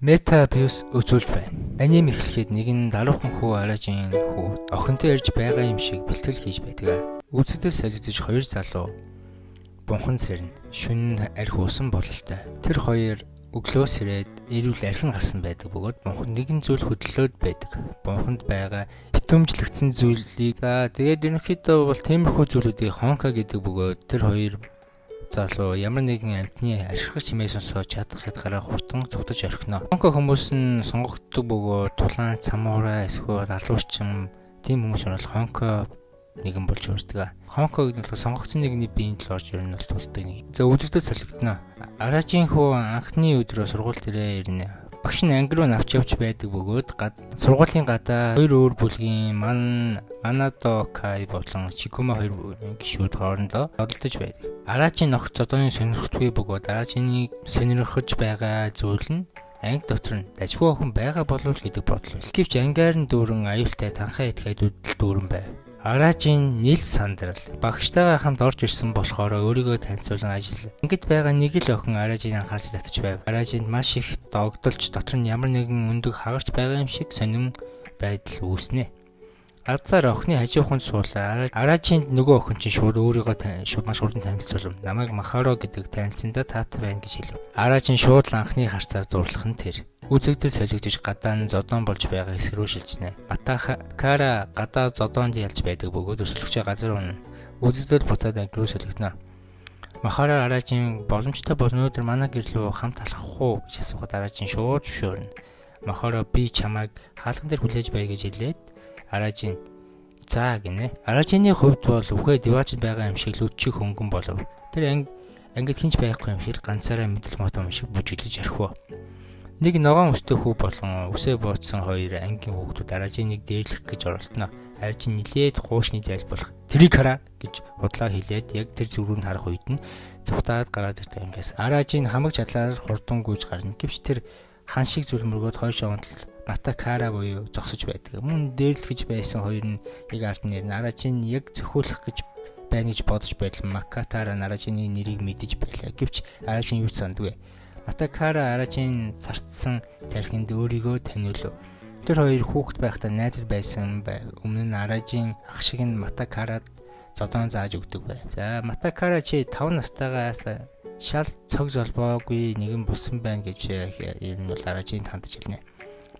Мета абьюз үзүүлж байна. Аним эхлэхэд нэг нь даруухан хүү Аражийн хүү охинтой ярьж байгаа юм шиг бэлтгэл хийж байдаг. Үзэгдэл солигдож хоёр залуу бунхан сэрнэ. Шүн арх уусан бололтой. Тэр хоёр өглөөс ирээд эрүүл архин гарсан байдаг бөгөөд бунханд нэгэн зүйл хөдлөөд байдаг. Бунханд байгаа битүүмжлэгдсэн зүйлийг тэгээд ерөнхийдөө бол тиймэрхүү зүйлүүдийг хонка гэдэг бөгөөд тэр хоёр залуу ямар нэгэн амьтны архирах чимээ сонсож чадах ятгаараа хурдан зүгтэж орхино. Хонка хүмүүс нь сонгогддог бөгөөд тулаан, цамуураа, эсвэл алуурчин тийм хүмүүс нь бол хонка нэгэн болж урддаг. Хонка гэдэг нь сонгогдсон нэгний биеийн төлөө орж ирнэ бол тулдаг нэг. За үзэгдэл солигдно. Аражийн хүү анхны өдрөө сургууль дээрээ ирнэ. Багш нь анги руу навч явж байдаг бөгөөд сургуулийн гадаа хоёр өөр бүлгийн Манадо Кай болон Чикума хоёр гишүүд хоорондоо одолдож байдаг. Аражийн нохд зодооны сонирхтгүй бөгөөд Аражийг сонирхож байгаа зүйл нь анги дотор нь дажгүй охин байгаа болов гэдэг бодол байл. Гэвч ангиар нь дүүрэн аюултай танхаа этгээдүүд дүүрэн байв. Аражийн нийл сандрал багштайгаа хамт орж ирсэн болохоор өөрийгөө танилцуулан ажил. Ингээд байгаа нэг л охин Аражийг анхаарч татж байв. Аражинд маш их догдолж дотор нь ямар нэгэн өндөг хагарч байгаа юм шиг сонин байдал үүснэ. Азар охины хажууханд суулаа. Аражинд нөгөө охин чинь шууд өөрийгөө шууд маш хурдан танилцуулв. Намайг Махаро гэдэг танилцсандаа таатай байна гэж хэлв. Аражийн шууд л анхны харцаар дурлах нь тэр. Үзэгдэл солигдож гадаа нь зодон болж байгаа хэсэг рүү шилжнэ. Матакара гадаа зодоонд ялж байдаг бөгөөд өсөлгч газар унана. Үзэгдэл буцаад анги руу солигдно. Махаро Аражийн боломжтой бол өнөөдөр манай гэр рүү хамт алхах уу гэж асуухад Аражийн шууд зөвшөөрнө. Махаро би чамайг хаалган дээр хүлээж бай гэж хэлээд Аражийн за гинэ. Аражины хувьд бол үхээ диваачд байгаа юм шиг л өчиг хөнгөн болов. Тэр ангид хинч байхгүй юм шиг ганцаараа мэдл мотом шиг бүжиглэж орхив. Нэг ногоон өстэй хүү болон үсээ бооцсон хоёр ангийн хүүхдүүд Аражиныг дээрлэх гэж оролдоно. Аражин нилээд хуушны зайлбарлах тэрийг хараа гэж худлаа хэлээд яг тэр зүрүүнд харах үед нь зүхтаад гараад ирдэг ангиас. Аражин хамаг чадлаар хурдан гүйж гарна. Гэвч тэр хан шиг зүйл мөргөөд хойшоо унтал Матакара буюу зогсож байдаг. Мөн дээрлэх гэж байсан хоёр нь яг ард нэрнэ. Аражин яг зөхиөлөх гэж байна гэж бодож байтал Макатара Аражины нэрийг мэдэж байлаа. Гэвч Аражин юу ч сандгүй. Матакара Аражин сартсан тархинд өөрийгөө таниулв. Тэр хоёр хүүхэд байхдаа найзар байсан байв. Өмнө нь Аражин ах шиг нь Матакарад зодоон зааж өгдөг байв. За Матакара чи 5 настайгаас шал цог золбоогүй нэгэн болсон байна гэж ер нь бол Аражинд хандж хэлнэ.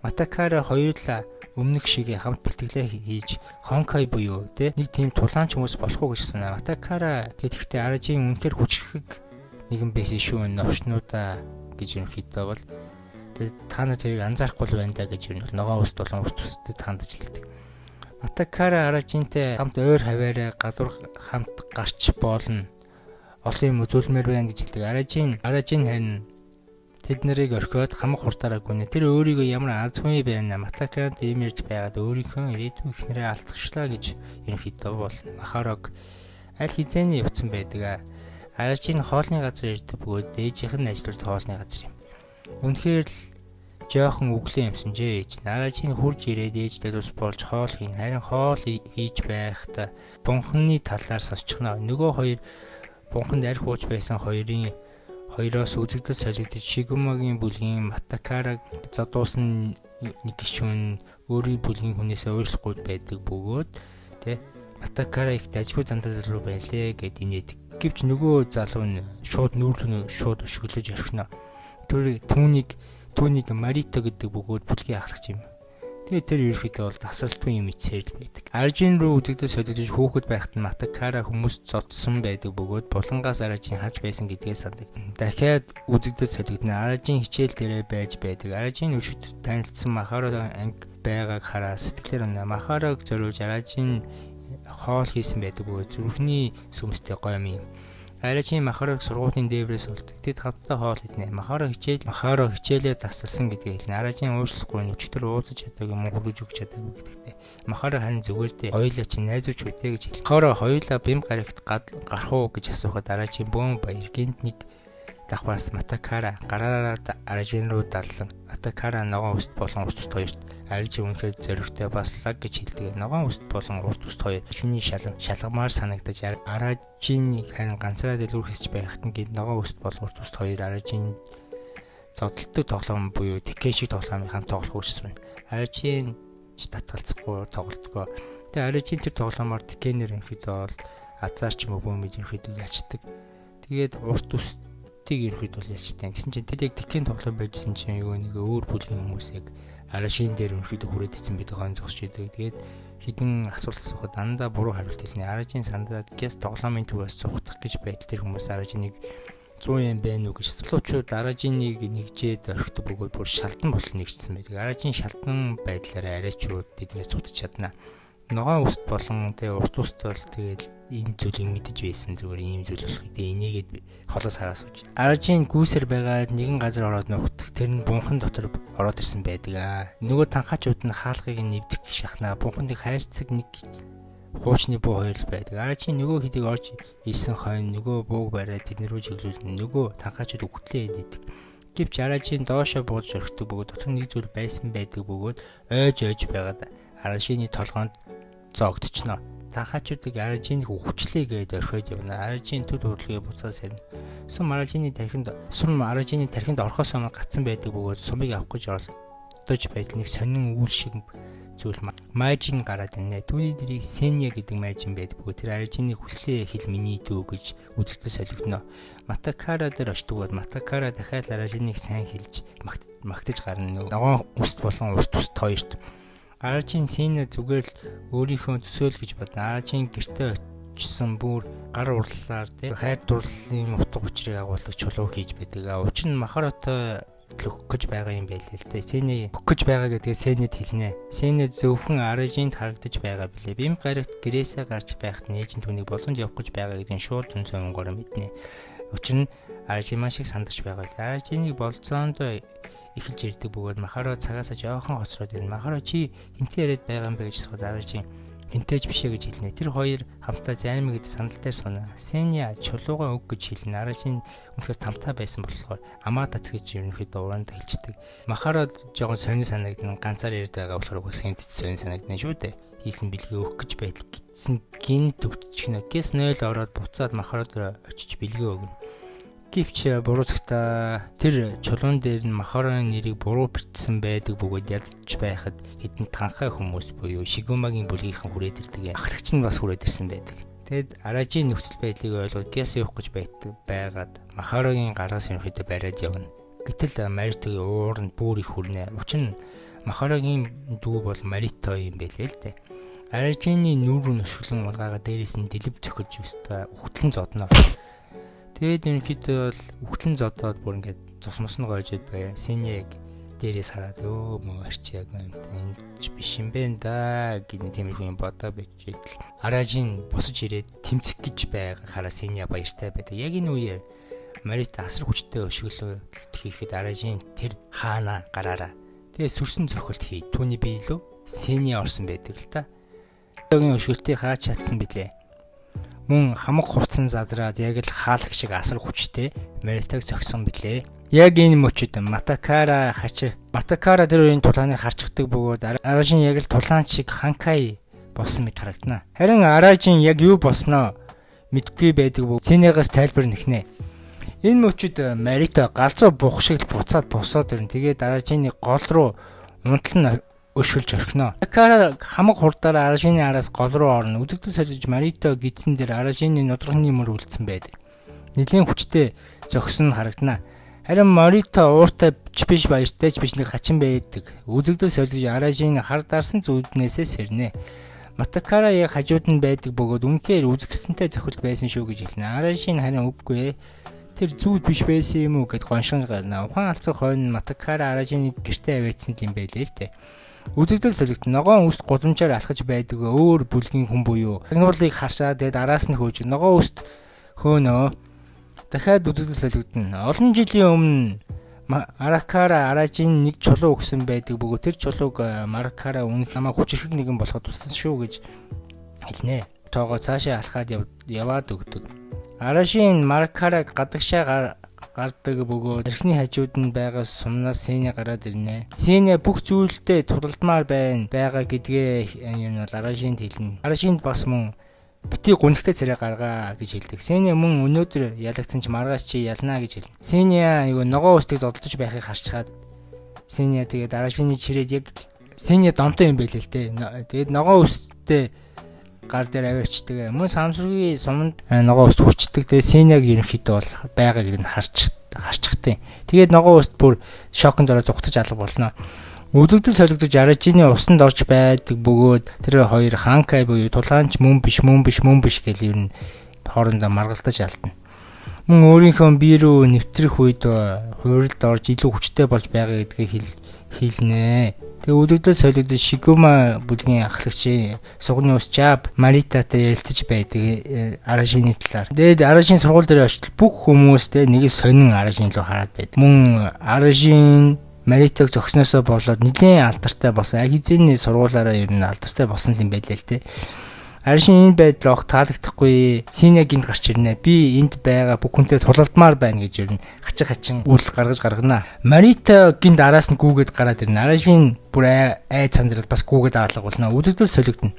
Матакара хоёулаа өмнөх шиг хамт бэлтгэлээ хийж Хонкай буюу нэг тийм тулаанч хүмүүс болох уу гэж санаа. Матакара гэхдээ Аражийн үнэхээр хүчрхэг нэгэн байсан шүү. Новшнуудаа гэж ерөнхийдөө бол та нар тэрийг анзаарахгүй байна да гэж ер нь ногоон ус болон урт төстэй хандж хэлдэг. Матакара Аражинтэй хамт ойр хаваараа гадуур хамт гарч болно. Олон юм үзүүлмээр байна гэж хэлдэг. Аражин харин тэд нарыг орхиод хамаг хурдаараа гүнэ. Тэр өөрийгөө ямар азгүй байна. Матакарад ийм ярьж байгаад өөрийнхөө ирээдүйн эхнэрээ алдчихлаа гэж ерөнхийдөө бол Махарог аль хизээний явцсан байдаг. Аражийн хоолны газар ирдэг бөгөөд ээжийнх нь ажилладаг хоолны газар юм. Үнэхээр л жоохон өглөө юмсан жээ. Аражийн хурж ирээд ээжтэй тус болж хоол хийн. Харин хоол хийж байхдаа бунханы талаар сонсчихно. Нөгөө хоёр бунханд арх ууж байсан хоёроос үзэгдэл солигдож Шигумагийн бүлгийн Матакараг задуусан нэг гишүүн өөрийн бүлгийн хүнээсээ уушлахгүй байдаг бөгөөд Матакара их дажгүй зандаа залуу байлээ гэд инээд. Гэвч нөгөө залуу нь шууд нүүрлэн шууд өшөглөж орхино. Түүнийг Марито гэдэг бөгөөд бүлгийн ахлагч юм. Тэгээд тэр ерөөхдөө бол тасралтгүй юм ицээр л байдаг. Аражин руу үзэгдэл солигдож хүүхэд байхад нь Матакара хүмүүс зодсон байдаг бөгөөд булангаас Аражин харж байсан гэдгээ сандаг. Дахиад үзэгдэл солигдно. Аражин хичээл дээрээ байж байдаг. Аражин өшөд танилцсан Махаро анги байгааг хараа сэтгэлээр унаа. Махарог зориулж Аражин хоол хийсэн байдаг бөгөөд зүрхний сүмстэй гоё юм. Аражин Махарог сургуулийн дээврээс суулдаг. Тэд хамтдаа хоол иднэ. Махаро хичээлээ тасалсан гэдгийг хэлнэ. Аражин уушлахгүй өчтөр уулзаж чадаагүй мөн хүргэж өгч чадаагүй гэдэгтэй. Махаро харин зүгээр дээ. Хоёулаа чи найзууч үтэй гэж хэлсэн. Махаро хоёулаа бим гарагт гарах уу гэж асуухад Аражин бөөн баяр гинт нэг давхраас Матакара гараараа Аражин руу даллан Матакара ногоон өст болон урт хоёрт Аржи үнэхээр зоригтой бас лаг гэж хэлдэг. Ногоон үст болон урт үст хоёр хэлний шалгамаар санагдаж Аржийн харин ганцаараа дэлгүүрхэж байхад нь ногоон үст бол урт үст хоёр Аржийн зодтолтой тоглоом буюу Текен шиг тоглоомын хамт тоглох үүссэн. Аржийн татгалзахгүй тоглолтгоо. Тэгээ Аржийн тэр тоглоомоор Текенээр ерөнхийдөө бол азар ч юм уу бөөмөд ерөнхийдөө ялчдаг. Тэгээд урт үстийг ерөнхийдөө бол ялчдаг. Гэсэн чинь тэр яг Текен тоглоом байжсэн чинь юу нэг өөр бүлгийн хүмүүсийг Аржийн дээр ерөнхийдөө хүрээд ицсэн бид хон зогсож идэг. Тэгээд хідэн асуулт асуухад дандаа буруу хариулт хэлнэ. Аржийн сандаад гэс тоглоомын төвөөс цугтах гэж байд тэр хүмүүс Аржиныг 100 yen байна уу гэж залуучууд Аржиныг нэгжээд орхидог бөгөөд бүр шалдан болол нэгжсэн байдаг. Аржин шалдан байдлаараа арайчууд тэднээс цугтаж чадна. Ногоон үст болон тэгээ урт үст бол тэгээд ийм зүйлийг мэдэж байсан зүгээр ийм зүйл болохыг тэгээ энийгээд холоос хараас үуч. Аржин гүйсэр байгаад нэгэн газар ороод нухт тэр нь бунхан дотор ороод ирсэн байдаг. Нөгөө танхаачууд нь хаалгыг нэвдэх шахнаа бунханыг хайрцаг нэг хуучны буу хоёр л байдаг. Аржин нөгөө хэдийг орж ирсэн хойно нөгөө бууг бариад тэднэр рүү чиглүүлнэ. Нөгөө танхаачууд үхтлээ идэдэг. Гэвч Аржин доошоо бууж орхидог бөгөөд дотор нэг зүйл байсан байдаг бөгөөд ойж байгаад Аржины толгоонд зоогдчихно. Танхаачуудыг Аржиныг өвчлээ гээд орхиод явна. Аржин төд урлагийг буцаас ирнэ. Сум Аржины тархинд орхоос өмнө гацсан байдаг бөгөөд сумыг авах гэж оролдож байтал нэг сонин үйл шиг зүйл мажин гараад ирнэ. Түүний дэрийг Сеня гэдэг мажин байдаг бөгөөд тэр Аржины хүслээ хэл миний дүү гэж үзэгдэл солигдно. Матакара дээр очтгоод Матакара дахиад Аржиныг сайн хэлж магтаж гарна. Ногоон үст болон урт үст хоёрт Аржин Сеня зүгээр л өөрийнхөө төсөөл гэж бодно. Аржин гэртээ очсон бүр гар урлалаар хайр дурлалын утга учирыг агуулдаг чулуу хийж байдаг. Учир нь Махаротой өгөх гэж байгаа юм байлээ л дээ. Сеня өгөх гэж байгаа гэдгээ Сеняд хэлнэ. Сеня зөвхөн Аржинд харагдаж байгаа билээ. Бим гарагт гэрээсээ гарч байхад нээж нь түүнийг боломж явах гэж байгаа гэдгийг шууд зөнсөн өнгөөр мэднэ. Учир нь Аржин маш их сандарч байгаа л. Аржиныг болцоонд эхэлж ирдэг бөгөөд Махаро цагаасаа жоохон хоцроод ирнэ. Махаро чи хинтээ яриад байгаа юм бэ гэж асууад Аржин хинтээж бишээ гэж хэлнэ. Тэр хоёр хамтаа зарим гэдэг сандал дээр сууна. Сеня чулуугаа өг гэж хэлнэ. Аржин үнэхээр тамтай байсан болохоор Амадат гэж ерөнхийдөө уранд хэлждэг. Махаро жоохон сонир санагдана. Ганцаар яриад байгаа болохоор бас хинтэж сонир санагдана шүү дээ. Хийсэн бэлгээ өгөх гэж байдал гитсэн гин төвчгнө. Гэс 0 ороод буцаад Махарод очиж бэлгээ өгнө. Гэвч буруу цагтаа тэр чулуун дээр нь Махароны нэрийг буруу бичсэн байдаг бөгөөд ядч байхад хэдэн танхай хүмүүс буюу Шигумагийн бүлгийнхэн хүрээд ирдэг. Ахлагч нь бас хүрээд ирсэн байдаг. Тэгэд Аржийн нөхцөл байдлыг ойлгоод гэс явах гэж байгаад Махарогийн гараас ерөнхийдөө бариад явна. Гэтэл Маритогийн ууранд бүр их хүрнэ. Учир нь Махарогийн дүү бол Марито юм байлээ л дээ. Аржины нүүр нөшгөлөн улгаагаа дээрээс нь дэлб цохиж өстой үхтлэн зодно. Тэгээд ерөнхийдөө бол үхтлэн зодоод бүр ингээд цусмос нь гойжод бай. Сеняг дээрээс хараад мөө арч яг юм энэ биш юм бэ да гэдэг тиймэрхүү юм бодоо бичээд Аржин босож ирээд тэмцэх гэж байгаа хараа Сеня баяртай байдаг. Яг энэ үеэр Марита асар хүчтэй өшгөлөлт хийхэд Аржин тэр хаана гараараа. Тэгээд сүрсэн цохилт хий. Түүний бие илүү Сеня орсон байдаг л та. Өгийн өшгөлтийг хаач чадсан билээ. Мөн хамаг хувцсан задраад яг л хаалх шиг асар хүчтэй Маритаг зогсон билээ. Яг энэ мөчөд Матакара тэр үеийн тулааныг харчдаг бөгөөд Аржин яг л тулаан шиг Ханкай болсон мэт харагдана. Харин Аржин яг юу болсноо мэдгүй байдаг бөгөөд Сенягаас тайлбар нэхнэ. Энэ мөчөд Марита галзуу бух шиг л буцаад босоод ирнэ. Тэгээд Аржины гол руу унтлан өшгөлж орхино. Матакара хамаг хурдаар Аржины араас гол руу орно. Үзэгдэл солиж Марито гидсэн дээр Аржины нудрагны мөр үлдсэн байдаг. Нэлийн хүчтэй зогсон нь харагдана. Харин Марито ууртай биш баяртай ч биш нэг хачин байдаг. Үзэгдэл солиж Аржины хар дарсан зүуднээсээ сэрнэ. Матакара яг хажууд нь байдаг бөгөөд үнэхээр үзэгсэнтэй зохилт байсан шүү гэж хэлнэ. Аржин харин үгүй. Тэр зүуд биш байсан юм уу гэд гоншин гарна. Ухаан алцах хойно Матакара Аржины гэртээ авэйцсан юм байлээ л дээ. Үзэгдэл солигт ногоон үст гудамжаар алхаж байдаг өөр бүлгийн хүн буюу агнуулыг харшаад тэгээд араас нь хөөж ногоон үст хөөнөө дахиад үзэгдэл солигдно. Олон жилийн өмнө Аракара Аржин нэг чулуу өгсөн байдаг бөгөөд тэр чулууг Маракара үнэх намаа хүчрхэг нэгэн болоход туссан шүү гэж хэлнэ. Тоогоо цаашаа алхаад яваад өгдөг. Арашин Маркараг гадагшаа гардаг бөгөөд эрхний хажууд нь байгаа сумнаас Сеня гараад ирнэ. Сеня бүх зүйлдээ тулалдмаар байгаа гэдгээ юм бол Арашинд хэлнэ. Арашинд бас мөн бити гүнхтэй царай гаргаа гэж хэлдэг. Сеня мөн өнөөдөр ялагдсан ч маргааш чи ялнаа гэж хэлнэ. Сеня юу ногоон үстийг зодтолж байхыг харчаад Сеня тэгээд Арашины чирээд яг Сеня донтой юм байл л дээ. Тэгээд ногоон үсттэй гар дээр аваачдаг. Мөн самсургийн суманд ногоон уст хүрчдэг. Тэгээ Сеняг ерөнхийдөө бол байгааг нь харчихтай. Тэгээд ногоон уст бүр шоконд ороо зүгтж алга болно. Өвдөгдөж солигдож Арашины усанд орж байдаг бөгөөд тэр хоёр Ханкай буюу тулгаанч мөн биш гэл ер нь хоорондоо маргалдаж алдна. Мөн өөрийнхөө бие рүү нэвтрэх үед хуурилд орж илүү хүчтэй болж байгаа гэдгийг хэлнэ. Тэгээ өвдөгдөж солигдож Шигума бүлгийн ахлагч сугны ус Жаб Маритатай ярилцаж байдаг Арашины талаар. Тэгээд Арашин сургууль дээр очил бүх хүмүүстэй нэг сонин Арашин руу хараад байдаг. Мөн Арашин Маритаг зогсноосоо болоод нэгэн алдартай болсон. Хизээний сургуулаараа ер нь алдартай болсон юм байлаа л дээ. Арашин энэ байдал огт таалагдахгүй. Сеня гинт гарч ирнэ. Би энд байгаа бүх хүнтэй тулалдмаар байна гэж ер нь хачин үйл гаргаж гаргана. Марита гинт араас нь гүүгээд гараад ирнэ. Арашин бүр цандрал бас гүүгээд аалга болно. Өдөртөө солигдно.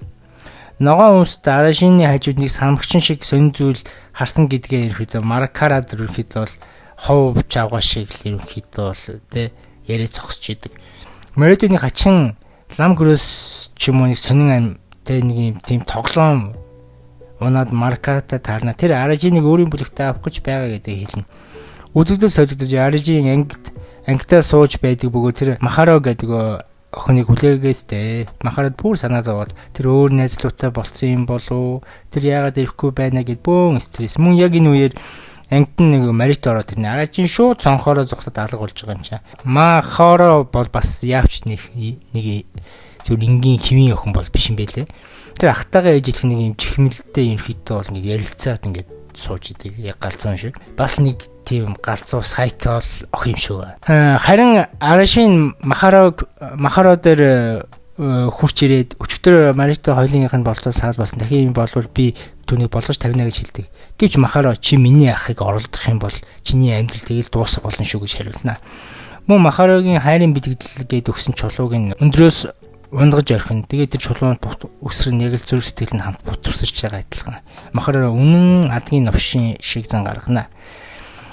Ногоон үст Арашины хажууд нэг самрагчин шиг сонин зүйл харсан гэдгээ ерөөхдөө Маркарад ерөөхдөө бол хов чавга шиг ерөөхдөө бол тэ яриа зогсож идэг. Маританы хачин лам грос ч юм уу нэг сонин тэ нэг юм тийм тоглоом унаад Маркарата таарна. Тэр Арашиныг өөрийн бүлэгтээ авах гэж байгаа гэдэг хэлнэ. Үзэгдэл солигдож Арашин ангитаа сууж байдаг бөгөөд тэр Махаро гэдэг охиныг хүлээгээстэй. Махарад бүр санаа зовоод тэр өөр найзлуутай болцсон юм болов. Тэр яагаад ирэхгүй байна гэд бөөн стресс. Мөн яг энэ үеэр ангид нэг Марит ороод ирнэ. Арашин шууд цонхороо зүгтад алга болж байгаа юм чаа. Махаро бол бас яавч нэг зөв энгийн хэвийн охин бол биш юм байлээ. Тэр ахтайгаа ээж их нэг юм чихмэлтэй ерхийдээ бол нэг ярилцаад ингээд сууж идэг. Яг галзуу шиг. Бас нэг тийм галзуу сайкл охин юм шүү. Харин Арашин Махаро дээр хурч ирээд өчтөр Марито хоёулынх нь болтол саад болсон. Дахин юм болвол би түүнийг болгож тавина гэж хэлдэг. Гэвч Махаро чи миний ахыг оролдох юм бол чиний амьдрал тэгэл дуусах болно шүү гэж хариулна. Мөн Махарогийн хайрын бэлтгэл гээд өгсөн чулууг нь өндрөөс ундгаж орхин. Тэгээд тэр чулуунд өсрөн яг л зүрх сэтгэл нь хамт бутарсарч байгаа адилхан. Махаро үнэн адгийн новшин шиг зан гаргана.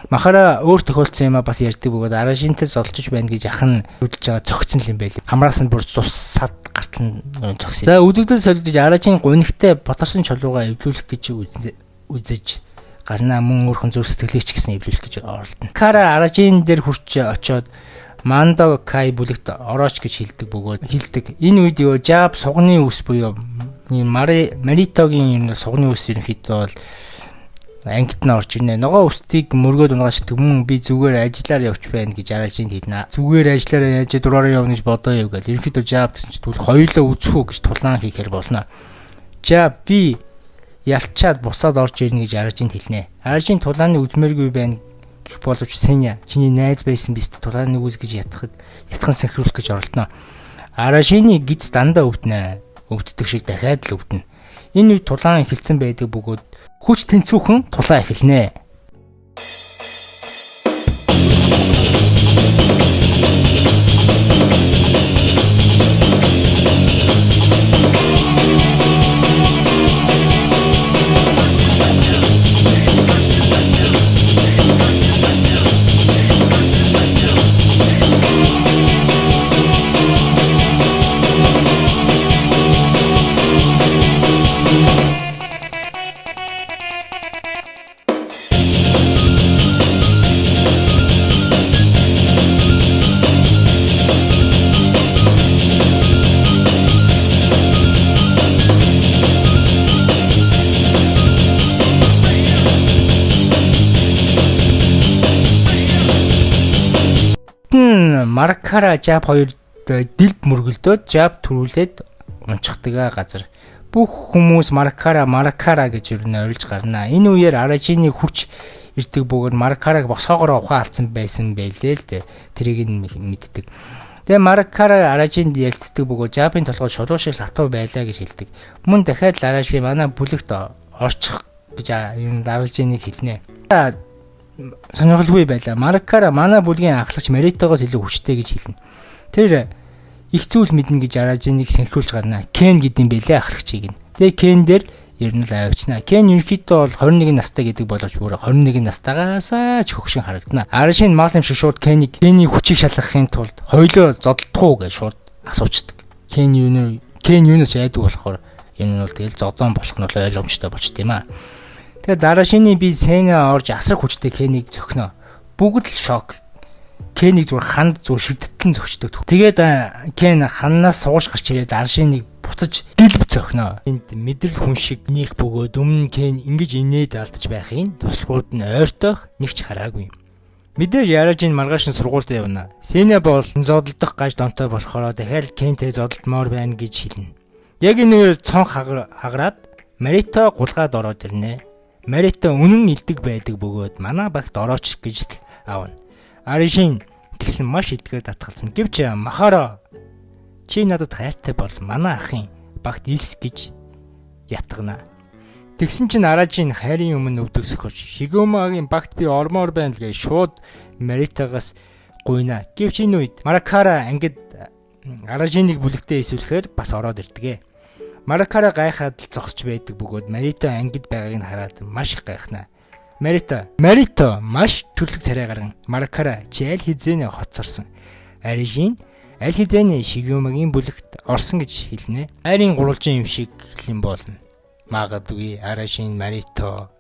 Махаро өөр тохиолдсон юм а бас ярьдаг бөгөөд Арашинтай золжиж байна гэж ахын хөдөлж байгаа зөгцөн юм байл. Хамраас нь бүр цус сад гартал зогсъё. За үзэгдэл солигдож Арашин гунигтай боторсон чулуугаа эвлүүлэх гэж үзэж гарнаа. Мөн өөрхөн зүрх сэтгэлээч гэсэн эвлүүлэх гэж оролдоно. Кара Арашин дээр хурч очоод Мандо Кай бүлэгт орооч гэж хэлдэг. Энэ үед юу Жаб сугны үс буюу Маритогийн сугны үс ерөнхийдөө бол ангид нь орж ирнэ. Ногоон үстийг мөргөөд унгашдаг. Мөн би зүгээр ажиллаар явж байна гэж Арашинд хэлнэ. Зүгээр ажиллаараа яаж дураараа явна гэж бодоё гэвэл ерөнхийдөө Жаб гэсэн чинь тэгвэл хоёулаа үзэх үү гэж тулаан хийхээр болно. Жаб би ялчаад буцаад орж ирнэ гэж Арашинд хэлнэ. Арашин тулааны үзмээргүй байна гэх боловч Сеня чиний найз байсан биз тулааны үз гэж ятхан синхруулах гэж оролдоно. Арашины гиз дандаа өвддөг шиг дахиад л өвдөнө. Энэ үед тулаан эхэлсэн байдаг бөгөөд хүч тэнцвүүхэн тулаан эхэлнэ. Маркара Жаб хоёр дэлб мөргөлдөөд Жаб төрүүлээд унчихдаг газар. Бүх хүмүүс Маркара гэж юу нэ орилж гарнаа. Энэ үеэр Арашины хүч ирдэг бөгөөд Маркараг босоогоор ухаан алдсан байсан байлээ л дээ. Тэрийг нь мэддэг. Тэгээ Маркара Арашинд ярилцдаг бөгөөд Жабын толгой шулуу шиг хатуу байлаа гэж хэлдэг. Мөн дахиад Араши манай бүлэгт орчих гэж юм даралж ийныг хэлнэ. Сонирхолтой байлаа. Маркара манай бүлгийн ахлагч Маритогоос илүү хүчтэй гэж хэлнэ. Тэр их зүйл мэднэ гэж араж ийныг сэнхруулж гарна. Кен гэдэм байлээ ахлагчийг нь. Тэгээ Кен дээр ер нь л авчнаа. Кен ерөнхийдөө бол 21 настай гэдэг боловч бүр 21 настайгаасаа ч хөгшин харагдана. Арашин Маслим шиг шууд Кений хүчийг шалгахын тулд хоёлоо зодтолтгүй гэж шууд асуучдаг. Кен юунаас яадаг болохоор энэ нь бол тэгэл зодон болох нь бол ойлгомжтой болчт юм аа. Тэгээ Дарашины би Сеня орж асар хүчтэй Кенийг зөхнө. Бүгд л шок. Кенийг зүгээр ханд зүгээр шигдтэн зөчдөг. Тэгээд Кен ханнаас сууж гарч ирээд Дарашиныг буцаж дэлб зөхнө. Энд мэдрэл хүн шиг нөх бөгөөд өмнө Кен ингэж инээд алдаж байхын туслахууд нь ойртойх нэг ч хараагүй. Мэдээж Яражин маргааш нь сургуульд явна. Сеня бол зодолдох гаж донтой болохоор дахиад Кентэй зодолдмоор байна гэж хэлнэ. Яг энэ цонх хагараад Марито гулгаад ороод ирнэ. Марито үнэн илдэг байдаг бөгөөд манай багт орооч гэж аавна. Аришин тэгсэн маш идэгээр татгалзсан. Гэвч Махаро чи надад хайртай бол манай ахын багт илс гэж ятгана. Тэгсэн чинь Аражин хайрын өмнө өвдөг сөхөж Шигомагийн багт би ормоор байна л гэж шууд Маритогоос гуйна. Гэвч энэ үед Маракара ангид Аражиныг бүлэгтээ исвэлэхээр бас ороод ирдэг. Маракара гайхаад л зогсож байдаг бөгөөд Марито ангид байгааг нь хараад маш их гайхна. Марито маш төрлөг царай гарган Маракара чи аль хизээний хоцорсон. Арижин аль хизээний Шигомагийн бүлэгт орсон гэж хэлнэ. Айрын гурвалжин юм шиг юм болно. Магадгүй Арашин Марито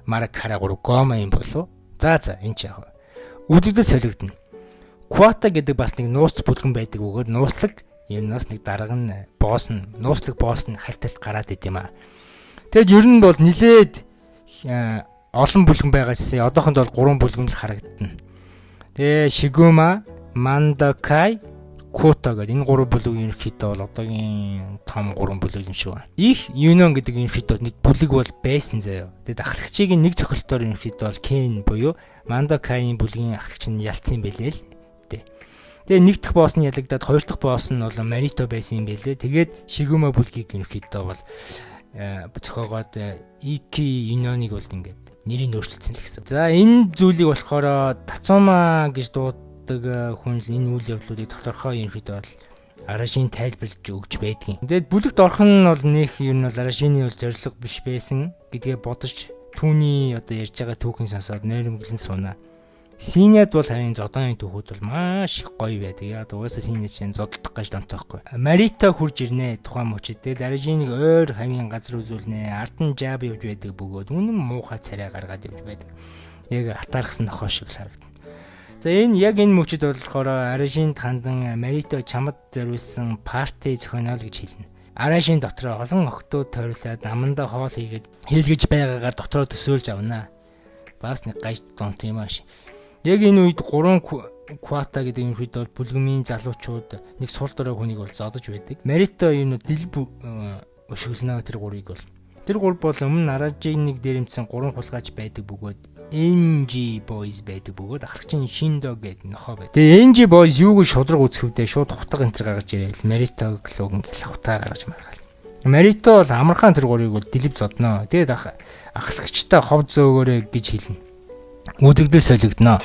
Маракара гургома юм болов. За энэ ч яг үзэгдэл солигдно. Квата гэдэг бас нэг нууц бүлгэн байдаг бөгөөд нууцлаг юмнаас нэг дарга нь нууцлаг босс нь хальталт гараад ид юм аа. Тэгэд ер нь бол нилээд олон бүлгэн байгаа гэсэн. Одоохонд бол 3 бүлгэн л харагдана. Тэгээ Шигума, Мандакай, Кута гэдэг энэ 3 бүлэг ерөнхийдөө бол одоогийн том 3 бүлэг юм шиг байна. Их Юнон гэдэг ерөнхийдөө нэг бүлэг бол байсан заяа. Тэгэд ахлагчийн нэг цохилтоор ерөнхийдөө бол Кен буюу Мандакайын бүлгийн ахлагч нь ялцсан байлээ л. Тэгээ нэг дахь босс нь ялагдаад хоёр дахь босс нь бол Марито байсан юм байлээ. Тэгээд Шигума бүлгийг ерөнхийдөө бол зохиогоод Ики Юноныг бол ингээд нэрийг өөрчилсөн л гэсэн. За энэ зүйлийг болохоор Тацума гэж дууддаг хүн л энэ үйл явдлуудыг тодорхой ерөнхийдөө бол Арашин тайлбарлаж өгч байдгийн. Тэгээд бүлэгт орох нь бол нөх ер нь бол Арашины бол зориг биш байсан гэдгээ бодож түүний одоо ярьж байгаа түүхэн сонсоод нойрмоглон сууна. Синьяд бол харин зодооны түүхүүд бол маш их гоё байдаг. Яг угаасаа Синьяд чинь зодолдох гэж донтоохгүй. Марито хурж ирнэ тухайн мөчөд. Тэгээд Арижиныг ойр хавийн газар үзүүлнэ. Ард нь жаб явж байдаг бөгөөд үнэн муухай царай гаргаад явж байдаг. Яг хатаархсан нохоо шиг л харагдана. За яг энэ мөчөд болохоор Арижинд хандан Марито чамд зориулсан парти зохино л гэж хэлнэ. Арижин дотроо олон охтууд тойрлаад аманда хоол хийлгэж байгаагаар дотроо төсөөлж авна. Бас нэг гаж донт юм ааш. Яг энэ үед 3 Квата гэдэг юм хэд бол бүлгэмийн залуучууд нэг сул дорой хүнийг бол зодож байдаг. Марито юм дэлб өшөглөнө тэр 3-ыг бол. Тэр 3 бол өмнө Аражиныг дээрэмцсэн 3 хулгайч байдаг бөгөөд NG Boys байдаг бөгөөд ахлагчин Шиндо гэдэг нохоо байдаг. Тэгээ NG Boys юуг шудраг үзэхвдээ шууд хутга энтер гаргаж ирээл Марито глог ингээл хутаа гаргаж маргаал. Марито бол амархан тэр 3-ыг бол дэлб зодноо. Тэгээд ахлагчтай хов зөөгөөрэй гэж хэлнэ. Үзэгдэл солигдно.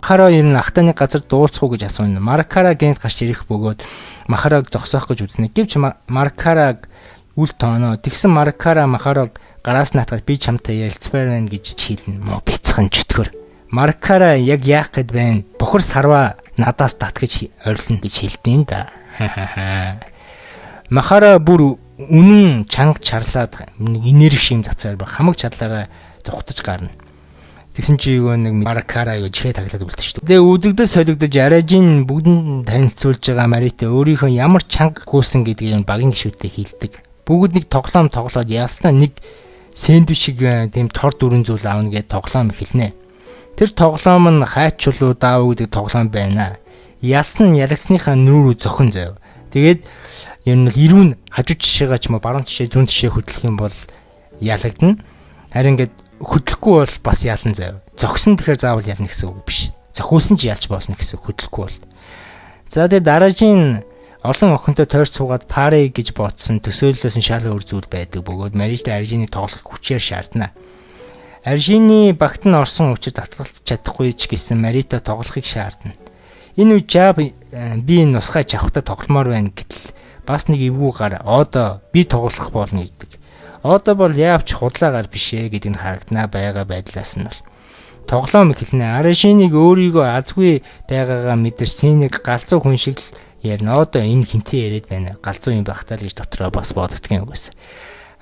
Махаро ер нь ахтаны газар дуулцах уу гэж асууна. Маракара гэнт гарч ирэх бөгөөд Махарог зогсоох гэж үзнэ. Гэвч Маракараг үл тооноо. Тэгсэн Маракара Махарог гараас натгаад би чамтай ярилцмаар байна гэж хэлнэ. Мо бяцхан чөтгөр. Маракара яг яах гээд байна? Бохор сарва надаас татгаж орилно гэж хэлдэв да. Махара бүр үнэн чанга чарлаад энерги шим цацаад хамаг чадлаараа зугтаж гарна. Тэгсэн чи нэг Маракара юу чихээ таглаад үлдсэн шүү дээ. Тэгээ үзэгдэл солигдож Арижин бүгдэнд танилцуулж байгаа Марито өөрийнхөө ямар чанга гүйсэн гэдгийг багийн гишүүдэд хэлдэг. Бүгд нэг тоглоом тоглоод яаснаа нэг сэндвич шиг тийм тор дүрэн зүйл аавна гэж тоглоом эхэлнэ. Тэр тоглоом нь хайчулуу даав гэдэг тоглоом байна. Ялсан нь ялагсныхаа нүүрүү зохин заяв. Тэгээд ер нь ирүүн хажуу жишээгаа ч юм уу баруун жишээ зүүн жишээ хөдлөх юм бол ялагдана. Харин ингээд хөдлөхгүй бол бас ялан заяв. Зогсон тэгэхээр заавал ялна гэсэн үг биш. зохиулсан ч ялч болно гэсэн хөдлөхгүй бол. За тэгээд дараагийн олон охинтой тойрч суугаад пари гэж бодсон төсөөллөөс нь шал өөр зүйл байдаг бөгөөд Марита Аржиныг тоглох хүчээр шаардна. Аржины багт нь орсон учраас татгалзах чадахгүй ч гэсэн Марита тоглохыг шаардна. Энэ үед Жаб би нусгай авахта тогломоор байна гэтэл бас нэг эвгүй гар одоо би тоглох болно гэдэг. Одоо бол яавч худлаагаар бишээ гэдэг нь харагдана байгаа байдлаас нь бол тоглоом эхэлнэ. Аржиныг өөрийгөө азгүй байгаагаа мэдэр синийг галзуу хүн шиг л ярина. Одоо энэ хинтээ яриад байна. Галзуу юм байх таа л гэж дотроо бас боддгийн үгээс.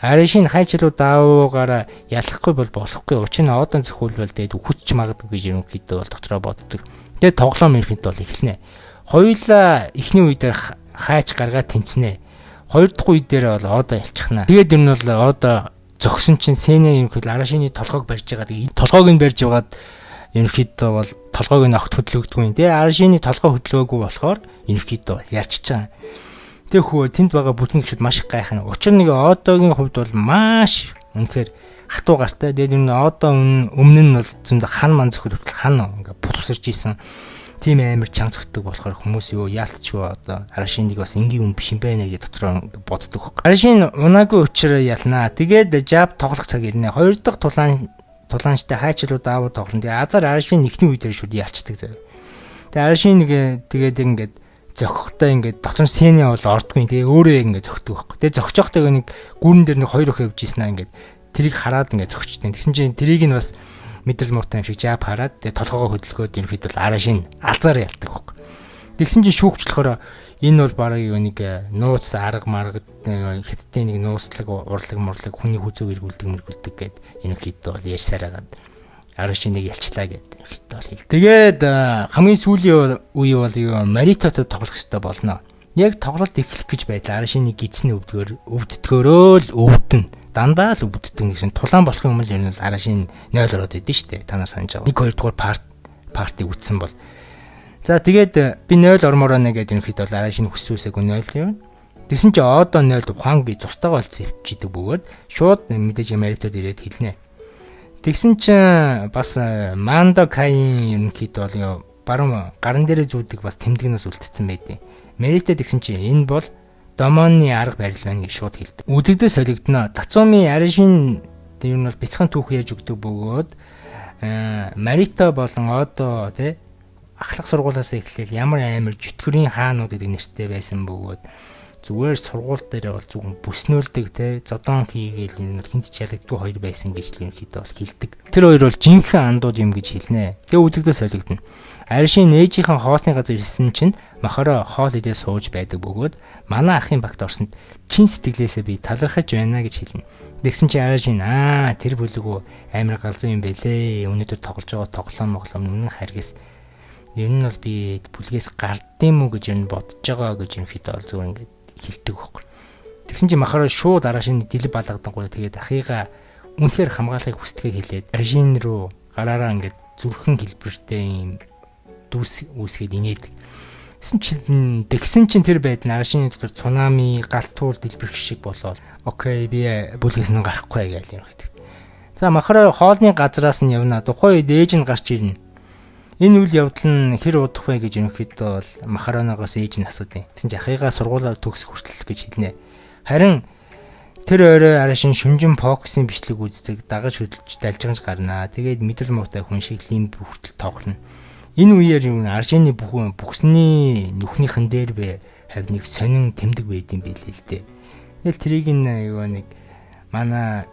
Аришин хайчлуу даавуугаараа ялахгүй бол болохгүй. Учир нь одон зөвхөлбөл дээд хүч магадгүй гэж ерөнхийдөө бол дотроо боддог. Тэгээд тоглоом ерөнхийдөө бол эхэлнэ. Хоёулаа эхний үе дээр хайч гаргаад тэнцэнэ. Хоёр дахь үе дээр бол одоо ялчихна. Тэгээд ер нь бол одоо зогсон чинь Сене ерөнхийдөө Арашины толгойг барьж байгаа. Тэгээд толгойг нь барьж байгаад ерөнхийдөө бол толгойг нь огт хөдлөгдгүй юм. Тэгээд Арашины толгой хөдлөөгүй болохоор ерөнхийдөө ялчиж байгаа. Тэгэхүү тэнд байгаа бүлгийн гişүүд маш их гайхна. Учир нь одоогийн хувьд бол маш үнэхээр хатуу гартай. Тэгээд энэ одоо өмнө нь бол зөндө хан ман зөвхөн хан ингээ бутусарч исэн. Тийм амар чанга зөгтөг болохоор хүмүүс юу яалтч юу одоо Арашиныг бас энгийн хүн биш юм байна гэж дотроо боддог. Арашин унаагүй учраа ялнаа. Тэгээд Жаб тоглох цаг ирнэ. Хоёр дахь тулаанчтай хайчлуу даавуу тоглоно. Тэгээд Азар Арашин ихний үе дээр шууд ялцдаг заяа. Тэгээд Арашин тэгээд ингээд зохихтой ингээд дотор Сене бол ордгүй. Тэгээ өөрөө ингээд зохидог байхгүй. Тэгээ зохицохтойгоо нэг гүрэн дээр нэг хоёр өх явж ийсэн аа ингээд тэрийг хараад ингээд зохичтой. Тэгсэн чинь тэрийг нь бас мэдрэл муутай юм шиг Жаб хараад тэгээ толгоогоо хөдөлгөөд ерөнхийдөө Арашин алзаар ялдаг байхгүй. Тэгсэн чинь шүүгчлөхөөр энэ бол бараг нэг нууц арга маргад хятадын нэг нууцлаг урлаг хүний хүзүү эргүүлдэг гэд ерөнхийдөө бол ярьсараагаад Арашиныг ялчлаа гэдэг ерөнхийдөө бол хэл. Тэгээд хамгийн сүүлийн үе бол Маритатой тоглох хэрэгтэй болно. Яг тоглолт эхлэх гэж байдлаа Арашиныг гидсний өвддгөөрөө л өвдөн. Дандаа л өвддөг гэсэн тулаан болохын өмнө ер нь Арашин 0 ороод идэв штэ. Танаа санаж байгаа. 1 2 дугаар парти үтсэн бол. За тэгээд би 0 ормороо нэгээд ерөнхийдөө Арашин хүссүүсэйг 0 юм. Тэгсэн чи одоо 0 ухаан би цустайгаа олж зэвчидэг бөгөөд шууд мэдээж Маритад ирээд хэлнэ. Тэгсэн чинь бас Манда Каин ерөнхийдөө бол баруун гаран дээрээ зүүдэг бас тэмдэгнээс үлдсэн байдیں۔ Марита тэгсэн чинь энэ бол Домоны арга барил байна гэж шууд хэлдэг. Үзэгдээ солигдно. Тацуми Арашин тэр нь бол бяцхан түүх яаж өгдөг бөгөөд Марита болон одоо тий ахлах сургуулиас эхлээл ямар амар жөтгөрийн хаанууд гэдэг нэртэй байсан бөгөөд зүгээр сургууль дээр бол зөвхөн бүснөөлдөг те зодон хийгээл юм хинт чалагдгүй хоёр байсан гэж л ерөнхийдөө бол хэлдэг. Тэр хоёр бол жинхэнэ андууд юм гэж хэлнэ. Тэгээ үзэгдээ солигдно. Аришин ээжийнхэн хоолны газар ирсэн чинь махараа хоол идээ сууж байдаг бөгөөд манай ахын багт орсонд чин сэтгэлээсээ би талархаж байна гэж хэлнэ. Тэгсэн чинь Аришин тэр бүлэгөө амар галзуу юм бэлээ. Өнөөдөр тоглож байгаа тоглоом нүнэн харгас. Ер нь бол би бүлгээс гардсан мүү гэж ер нь бодож байгаа гэж ерөнхийдөө бол зүгээр ингээд хэлдэг байхгүй. Тэгсэн чинь махараа шууд Арашины дэлб балгадангуй тэгээд ахыгаа үнэхээр хамгаалахыг хүсдэгийг хэлээд Арашин руу гараараа ингээд зүрхэн хэлбэртэй юм дүрс үүсгээд инээдэг. Тэгсэн чинь тэр байдал нь Арашины дотор цунами галтуур дэлбэрх шиг болоод окей би бүлгээс нь гарахгүй гэж яригдаг. За махараа хоолны газраас нь явна. Тухайн үед ээж нь гарч ирнэ. Энэ үйл явдал нь хэр удах вэ гэж ерөнхийдөө бол Махароногоос ээж нь асуудیں۔ Тэгсэн чинь ахыгаа сургуулаа төгсөх хүртэл гэж хэлнэ. Харин тэр өөрөө Арашин шүнжин фокусын бичлэг үздэг, дагаж хөдөлж далжгаж гарнаа. Тэгээд мэдрэл муутай хүн шиг лимб хүртэл тоглоно. Энэ үеэр юу Арашины бүхсний нүхнийхэн дээр бэ хав нэг сонин тэмдэг байдсан билээ л дээ. Тэгэл трийг нэг манай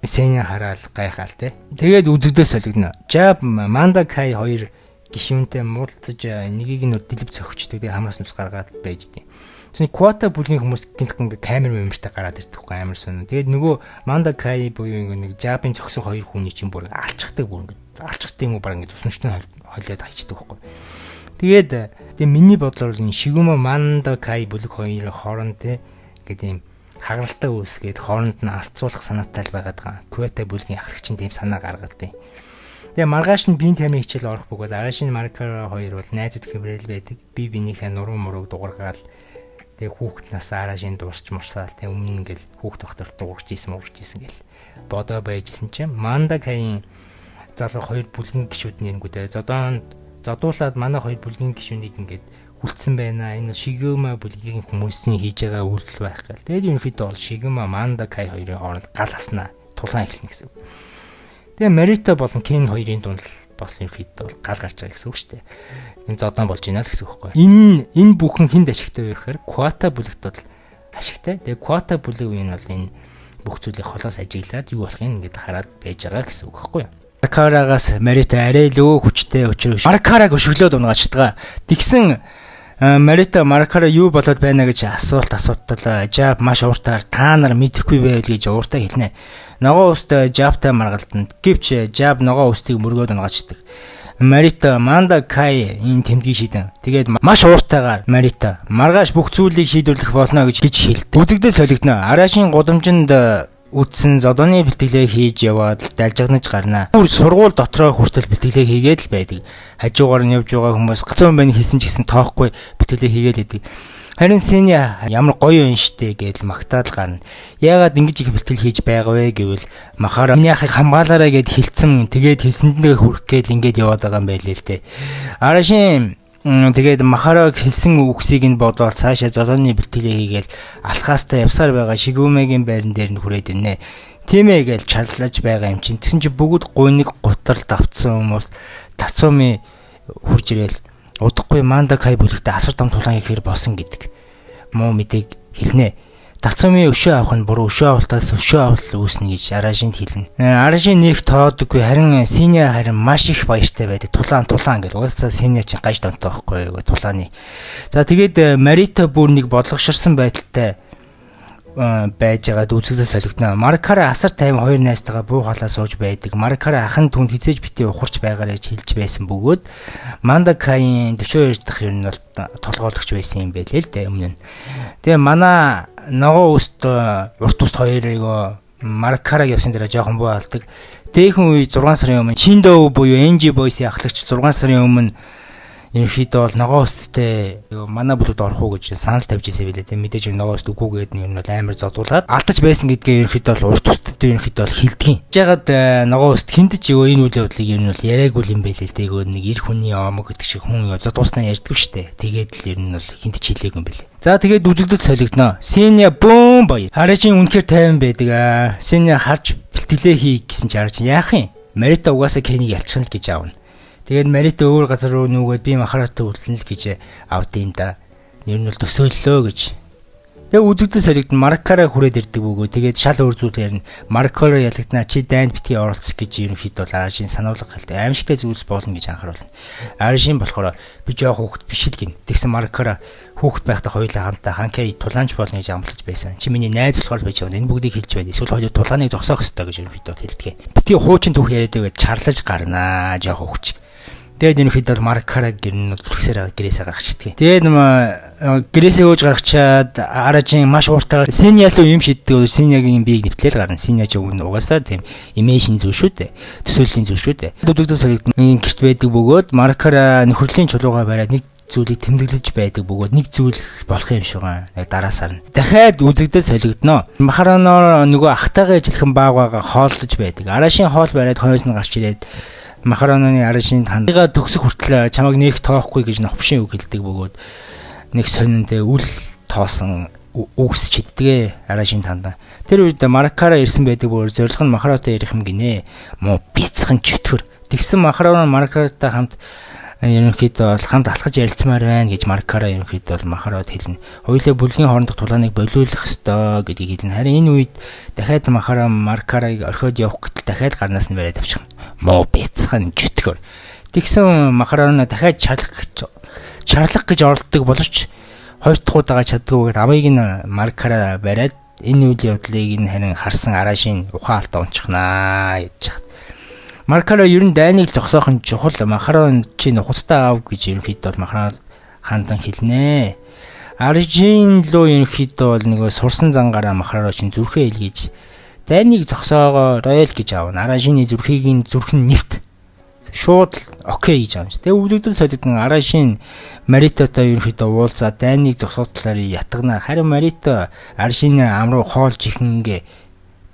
Сене хараал гайхаал те. Тэгээд үзэгдээ солигдно. Жаб Манда Кай хоёр гишүүнтэй муудалцаж нэгийг нь дэлб цогчдөг. Тэгээд хамраас нүс гаргаад байж дээ. Тэсний квота бүлгийн хүмүүс гинтхэн камер мэмэртэй гараад ирдэггүй амар сонио. Тэгээд нөгөө Манда Кай буюу нэг Жабын зөксөн хоёр хүний чинь бүр алчхдаг бүр ингээд алчхдаг юм уу баг ингээд цусамжтай холиод хайчдаг байхгүй. Тэгээд миний бодлоор энэ Шигүмө Манда Кай бүлэг хоёрын хооронд те ингээд юм хагаралтай үүсгээд хооронд нь алцуулах санаатай л байгаад байгаа. Квета бүлгийн ахлагч нь тийм санаа гаргаад байна. Тэгээ маргааш нь биеийн тамирын хичээл орох бөгөөд Арашин Маркара хоёр бол найзууд хэврээл байдаг. Би бинийхээ нуруу мурууг дуургаад тэгээ хүүхэд насаа Арашин дуурч мурсаал тэгээ өмнө ингээл хүүхэд тогтор дуурч ийсэн гэл бодоо байжсэн чинь Манда Каин залуу хоёр бүлгийн гişүүд нэнгүүдээ зодоонд зодуулаад манай хоёр бүлгийн гишүүнийг ингээд үлдсэн байна. Энэ Shiguma бүлгийн хүмүүсийн хийж байгаа үйлдэл байх гэл. Тэгээд ерөнхийдөө бол Shiguma Manda Kai хоёрын хооронд гал аснаа тулгаан эхэлнэ гэсэн үг. Тэгээ Marita болон Ken хоёрын дунд бас ерөнхийдөө бол гал гарч байгаа гэсэн үг шүү дээ. Энэ зодон болж байна л гэсэн үг байхгүй. Энэ бүхэн хүнд ашигтай вэ гэхээр Quota бүлэгт бол ашигтай. Тэгээ Quota бүлэг үеийн бол энэ бүх зүйлийг холоос ажиглаад юу болохыг ингээд хараад байж байгаа гэсэн үг байхгүй юу. Маркарагаас Marita арай л хүчтэй учраас Маркараг өшөглөөд унгачдаг. Тэгсэн Marita Маркара юу болоод байна гэж асуултал Jab маш ууртаар та нар мэдэхгүй байв гэж ууртаа хэлнэ. Ногоон үст Jabтай маргалдана. Гэвч Jab ногоон үстийг мөргөөд унгачдаг. Marita Manda Kai энэ тэмдгийг шийдэн. Тэгээд маш ууртайгаар Marita маргааш бүх зүйлийг шийдвэрлэх болно гэж хэлдэг. Үзэгдэл солигдно. Арашийн гудамжинд үдсэн зодооны бэлтгэлээ хийж яваад далжигнаж гарна. Бүр сургууль дотроо хүртэл бэлтгэлээ хийгээд л байдаг. Хажуугаар нь явж байгаа хүмүүс гацсан байх хэлсэн ч гэсэн тоохгүй бэлтгэлээ хийгээд байдаг. Харин Сеня ямар гоё юм штэ гэж магтаал гарна. Яагаад ингэж их бэлтгэл хийж байгаа вэ гэвэл Махара миний ахыг хамгаалаарай гэд хэлсэн. Тэгээд хэлсэндээ хүрх гээл ингэж яваад байгаа юм байлээ л дээ. Арашин тэгээд Махараг хэлсэн үгсийг нь бодоод цаашаа зодооны бэлтгэлээ хийгээл алхаастаа явсаар байгаа Shigumaгийн байран дээр нь хүрээд ирнэ. Тийм ээ гэж чарлаж байгаа юм чинь. Тэгсэн чи бүгд гуниг гутрал давтсан хүмүүс Тацуми хурж ирээл удахгүй Manda Kai бүлэгтээ асар том тулаан хийхээр босон гэдэг муу мэдээг хэлнэ. Тацуми өшөө авах нь буруу, өшөө авалтаас өшөө авал үүснэ гэж Арашинд хэлнэ. Арашин нэг тоодоггүй, харин Сеня харин маш их баяртай байдаг. Тулаан гэж. Угаасаа Сеня чинь гаж донтой байхгүй юу тулааны. За тэгээд Marita бүр нэг бодлогоширсан байдалтай байж байгаад үзэгдэл солигдно. Маркара асар тайван хоёр найзтайгаа буу халаа сууж байдаг. Маркара ахын түнд хизээж битээ ухарч байгаарэ гэж хэлж байсан бөгөөд Manda Kai-ийн 42 дахь ер нь бол толгойлогч байсан юм байлээ л дээ өмнө нь. Тэгээ манай ногоон үст урт үст хоёрыг Маркараг явсан дээр жоохон буу алдаг. Дээхэн үе 6 сарын өмнө Shindo буюу NG Boys-ийн ахлагч 6 сарын өмнө ерөнхийдөө бол ногоон үсттэй манай бүлэгт орох уу гэж санал тавьж ирсэн байлээ. Тэгээ мэдээж ногоон үст үгүй гэдэг нь бол амар зодуулаад алдаж байсан гэдгээ ерөнхийдөө бол урт үсттэй ерөнхийдөө бол хэлдэг. Жагаад ногоон үст хинтэж энэ үйл явдлыг ер нь бол яриаггүй юм байлээ. Тэгээ нэг эр хүний омог гэдэг шиг хүн зодууснаа ярьдгүй штэ. Тэгээд л ер нь бол хинтэж хэлээгүй юм байлээ. За тэгээд үзэгдэл солигдно. Сеня бөөм баяр. Арашин үнэхээр тайван байдаг. Сеня харж бэлтгэлээ хий гэсэн чи Арашин яах юм? Marita угаасаа Kenny ялчихна л гэж аавна. Тэгээд Marita өөр газар руу нүгээд би Махаратай үлдэн л гэж авд юм да. Ер нь бол төсөөллөө гэж. Тэгээд үзэгдэл солигдсон Маркара хүрээд ирдэг бөгөө. Тэгээд шал өөр зүйл ярина. Маркара ялагдана чи дайнд битгий оролцох гэж ерөнхийдөө Арашин сануулга хэлдэг. Аимшигтай зүйлс болно гэж анхааруулна. Арашин болохоор би жоох хүүхэд биш л гин. Тэгсэн Маркара хүүхэд байхдаа хоёулаа хамтаа Ханкай тулаанч болно гэж амлаж байсан. Чи миний найз болохоор байж байгаа. Энэ бүгдийг хэлж байна. Эсвэл хоёул тулааныг зогсоох ёстой гэж ерөнхийдөө хэлдэг. Битгий хуучин түүх яриад байгаад чарлаж гарнаа жоох хүүхэд. Тэгээд ерөнхийдөө Маркараг гэрн түлхсээр гэрээсээ гаргачихдаг. Тэгээд гэрээсээ өөж гаргачаад Арашин маш ууртайгаар Сеня руу юм шийддэг. Сенягийн биеийг нэвтлээл гарна. Сеня ч угаасаа тийм имэйшн зүйл шүү дээ. Төсөөллийн зүйл шүү дээ. Дүүдээс солигдсон гэрт байдаг бөгөөд Маркара нөхөрлийн чулуугаа бариад нэг зүйлийг тэмдэглэж байдаг бөгөөд нэг зүйл болох юм шиг байна. Дараасаар нь дахиад үзэгдэл солигдно. Махараноор нөгөө ахтайгаа ижилхэн баагаага хооллож байдаг. Арашин хоол бариад хойноос нь гарч ирээд Махаранны Арашин хандгаа төгсөх хүртэл чамайг нээх тоохгүй гэж новшин үг хэлдэг бөгөөд нэг сонинтэй үл тоосон үгс чиддэг Арашин тандаа. Тэр үед Маркара ирсэн байдаг бүр зориг нь Махаратай ярих юм гинэ. Муу бицхэн чөтгөр. Тэгсэн Махараа Маркаратай хамт ерөнхийдөө хамт алхаж ярилцмаар байна гэж Маркара ерөнхийдөө Махарад хэлнэ. Хоёулаа бүлгийн хоорондох тулааныг болиулах ёстой гэдгийг хэлнэ. Харин энэ үед дахиад Махара Маркарыг орхиод явах гэтэл дахиад гарнаас нь бариад авчихна. Муу бяцхан чөтгөр. Тэгсэн Махара нь дахиад чарлах гэж оролддог боловч хоёр дахь удаага чаддгүй гэд амыг нь Маркара бариад энэ үйл явдлыг нь харин харсан Арашин ухаан алтаа унчихнаа гэж хат. Маркара ер нь дайныг зогсоох нь чухал. Махара чи нухацтай аав гэж ерөнхийдөө Махара хандан хэлнэ. Арашин лөө ерөнхийдөө бол нөгөө сурсан зангаараа Махара чин зүрхээ илгээж дайныг зогсоогоорой л гэж аавна. Арашины зүрхийг зүрхэн нэвт шууд окей гэж аавч. Тэгээ өвлөгдөл солигдсон Арашин Маритатай ерөнхийдөө уулзаа дайныг зогсоох талаар ятгана. Харин Марита Арашины ам руу хоолж ихэнгээ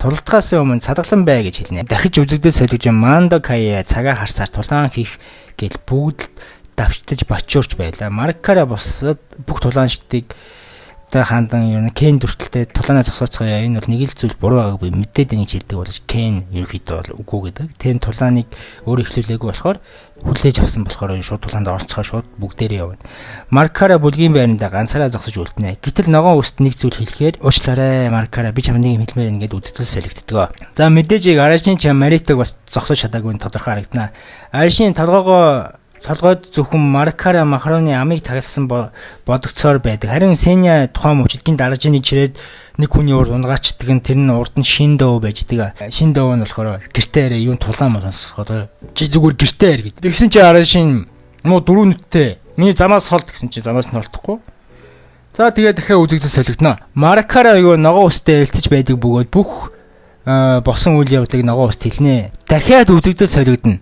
туралдахаас өмнө цадгалан бай гэж хэлнэ. Дахиж үзэгдэл солигдсон Manda Kai цагаа харсаар тулаан хийх гэл бүгд давчтаж бочуурч байлаа. Маркара босоод бүх тулаанчдыг хандан ер нь Кен дүртэлтэй тулаанаа зогсооцгоё. Энэ бол нэг л зүйл буруу байгааг би мэдээд энийг хэлдэг болж Кен ерөөхдөө бол үгүй гэдэг. Тэн тулааныг өөрөө эхлүүлээгүй болохоор хүлээж авсан болохоор энэ шууд тулаанд оролцохоор шууд бүгдээрээ явна. Маркара бүлгийн байранда ганцаараа зогсож үлднэ. Гэтэл ногоон үст нэг зүйл хэлэхээр уучлаарай Маркара би чамд нэг юм хэлмээр ингээд үдцэл солигддог. За мэдээж Арашин чам Маритог бас зогсож чадаагүй нь тодорхой харагдана. Арашин толгойд зөвхөн Маркара Махроны амийг тагалсан бодогцоор байдаг. Харин Сеня тухайн мөчдгийн дараажны чирээд нэг хүний урд унгачдаг нь тэр нь урд нь Шиндөө байждаг. Шиндөө нь болохоор гэртээ арай юун тулаан болгосохоор чи зүгээр гэртээ ар гэдэг. Тэгсэн чи Арашин муу дөрөв нүдтэй миний замаас холд гэсэн чи замаас нь холдохгүй. За тэгээ дахиад үзэгдэл солигдно. Маркара юу ногоон устай ярилцаж байдаг бөгөөд бүх босон үйл явдлыг ногоон уст хэлнэ. Дахиад үзэгдэл солигдно.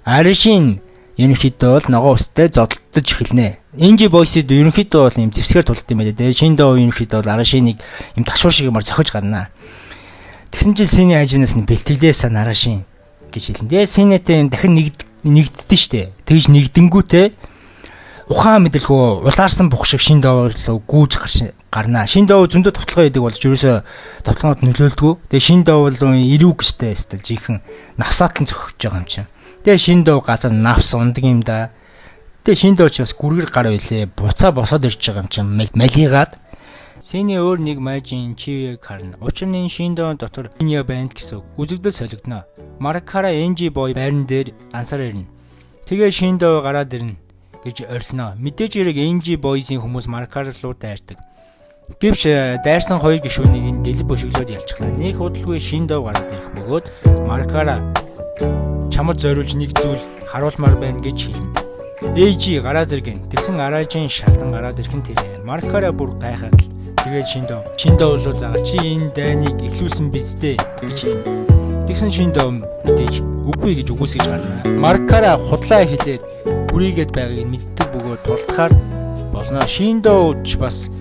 Арашин ерөнхийдөө бол ногоон устай зодтолдож эхэлнэ. Энжи бойсд ерөнхийдөө бол юм зэвсгээр тулд юм байна дээ. Шиндөө ерөнхийдөө бол Арашиныг юм ташуур шиг юмар зохиж гарна. Тэгсэн чинь Синий хажуунаас нь бэлтгэлээс Арашин гэж хэлнэ. Синэтэй дахин нэгддэн штэ. Тэгж нэгдэнгүүтээ ухаан мэдлгүй улаарсан бух шиг Шиндөө руу гүйж гарна. Шиндөө зөндөө товтлогоо идэг болж ерөөсө товтлогоод нөлөөлдгөө. Тэгээ Шиндөө бол ирүү гэжтэй өстой жинхэнэ навсаатлан зөхөж байгаа юм чинь. Тэгээ Шиндөө газар навс ундаг юм да. Тэгээ Шиндөө ч бас гүргэр гар байлээ. Буцаа босоод ирж байгаа юм чинь малигаад. Синий өөр нэг майжин чивийг харна. Учир нь Шиндөө дотор Иня банд гэсэн үзэгдэл солигдно. Маркара Энжи бой байран дээр ганцаараа ирнэ. Тэгээ Шиндөө гараад ирнэ гэж орилно. Мэдээж хэрэг Энжи бойсын хүмүүс Маркара руу дайрдаг. Гэвч дайрсан хоёр гишүүнийг энэ дэлб бөшөглөөд ялчихлаа. Нэг удалгүй Шиндөө гараад ирэх бөгөөд Маркара чамд зориулж нэг зүйл харуулмаар байна гэж хэлнэ. Ээжи гараад иргэн. Тэгсэн Арашин шалдан гараад ирхэн тэрээр. Маркара бүр гайхаад л тэгээд Шиндөө болоо заа чи энэ дайныг эхлүүлсэн биз дээ гэж хэлнэ. Тэгсэн Шиндөө мэдээж үгүй гэж үгүйсгэж гарна. Маркара худлаа хэлээд бүрийгээд байгааг мэддэг бөгөөд тулдахаар болно. Шиндөө ч бас